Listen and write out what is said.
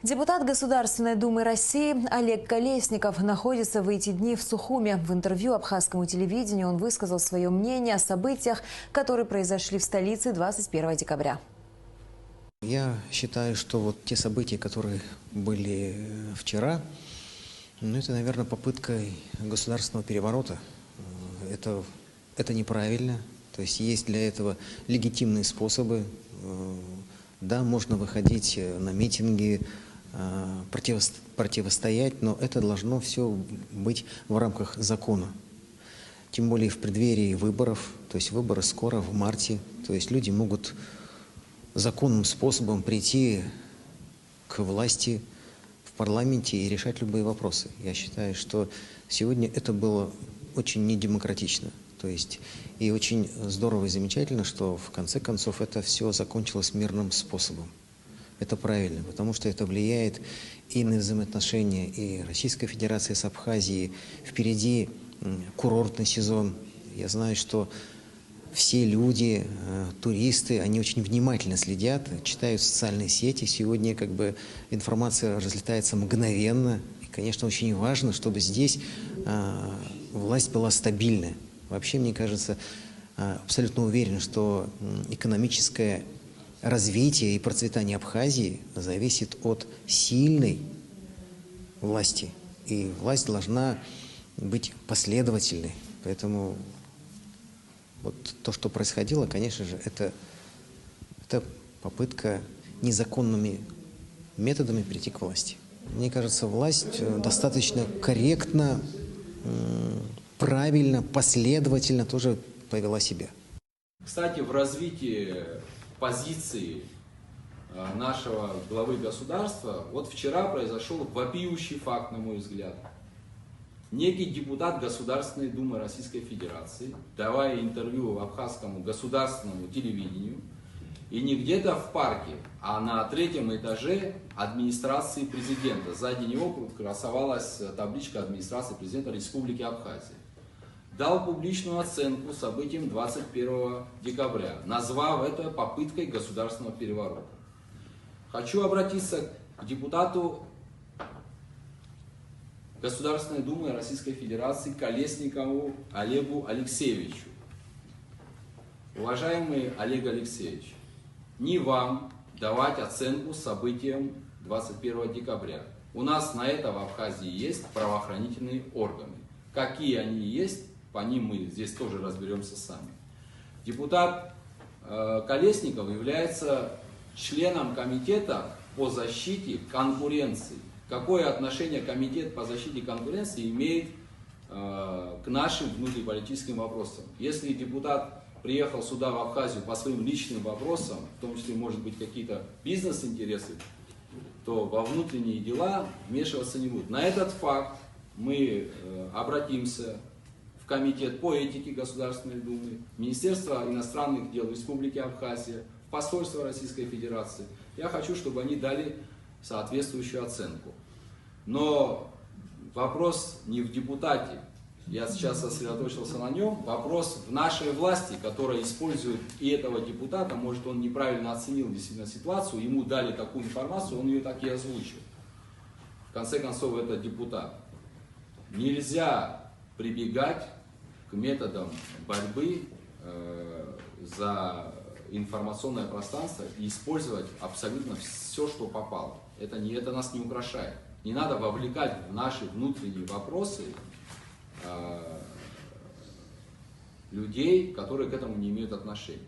Депутат Государственной Думы России Олег Колесников находится в эти дни в Сухуме. В интервью абхазскому телевидению он высказал свое мнение о событиях, которые произошли в столице 21 декабря. Я считаю, что вот те события, которые были вчера, это, наверное, попытка государственного переворота. Это неправильно. То есть для этого легитимные способы. Да, можно выходить на митинги, противостоять, но это должно все быть в рамках закона. Тем более в преддверии выборов, то есть выборы скоро, в марте. То есть люди могут законным способом прийти к власти в парламенте и решать любые вопросы. Я считаю, что сегодня это было очень недемократично. То есть и очень здорово и замечательно, что в конце концов это все закончилось мирным способом. Это правильно, потому что это влияет и на взаимоотношения и Российской Федерации с Абхазией. Впереди курортный сезон. Я знаю, что все люди, туристы, они очень внимательно следят, читают социальные сети. Сегодня информация разлетается мгновенно. И, конечно, очень важно, чтобы здесь власть была стабильная. Вообще, мне кажется, абсолютно уверен, что экономическое развитие и процветание Абхазии зависит от сильной власти. И власть должна быть последовательной. Поэтому вот то, что происходило, конечно же, это попытка незаконными методами прийти к власти. Мне кажется, власть достаточно корректно, правильно, последовательно тоже повела себя. Кстати, в развитии позиции нашего главы государства, вот вчера произошел вопиющий факт, на мой взгляд. Некий депутат Государственной Думы Российской Федерации, давая интервью абхазскому государственному телевидению, и не где-то в парке, а на 3-м этаже администрации президента. Сзади него красовалась табличка администрации президента Республики Абхазия. Дал публичную оценку событиям 21 декабря, назвав это попыткой государственного переворота. Хочу обратиться к депутату Государственной Думы Российской Федерации Колесникову Олегу Алексеевичу. Уважаемый Олег Алексеевич, не вам давать оценку событиям 21 декабря. У нас на это в Абхазии есть правоохранительные органы. Какие они есть, по ним мы здесь тоже разберемся сами. Депутат Колесников является членом комитета по защите конкуренции. Какое отношение комитет по защите конкуренции имеет к нашим внутриполитическим вопросам? Если депутат приехал сюда, в Абхазию, по своим личным вопросам, в том числе, может быть, какие-то бизнес-интересы, то во внутренние дела вмешиваться не будут. На этот факт мы обратимся в Комитет по этике Государственной Думы, Министерство иностранных дел Республики Абхазия, в посольство Российской Федерации. Я хочу, чтобы они дали соответствующую оценку. Но вопрос не в депутате. Я сейчас сосредоточился на нем. Вопрос в нашей власти, которая использует и этого депутата. Может, он неправильно оценил действительно ситуацию, ему дали такую информацию, он ее так и озвучил. В конце концов, это депутат. Нельзя прибегать к методам борьбы за информационное пространство и использовать абсолютно все, что попало. Это нас не украшает. Не надо вовлекать в наши внутренние вопросы людей, которые к этому не имеют отношения.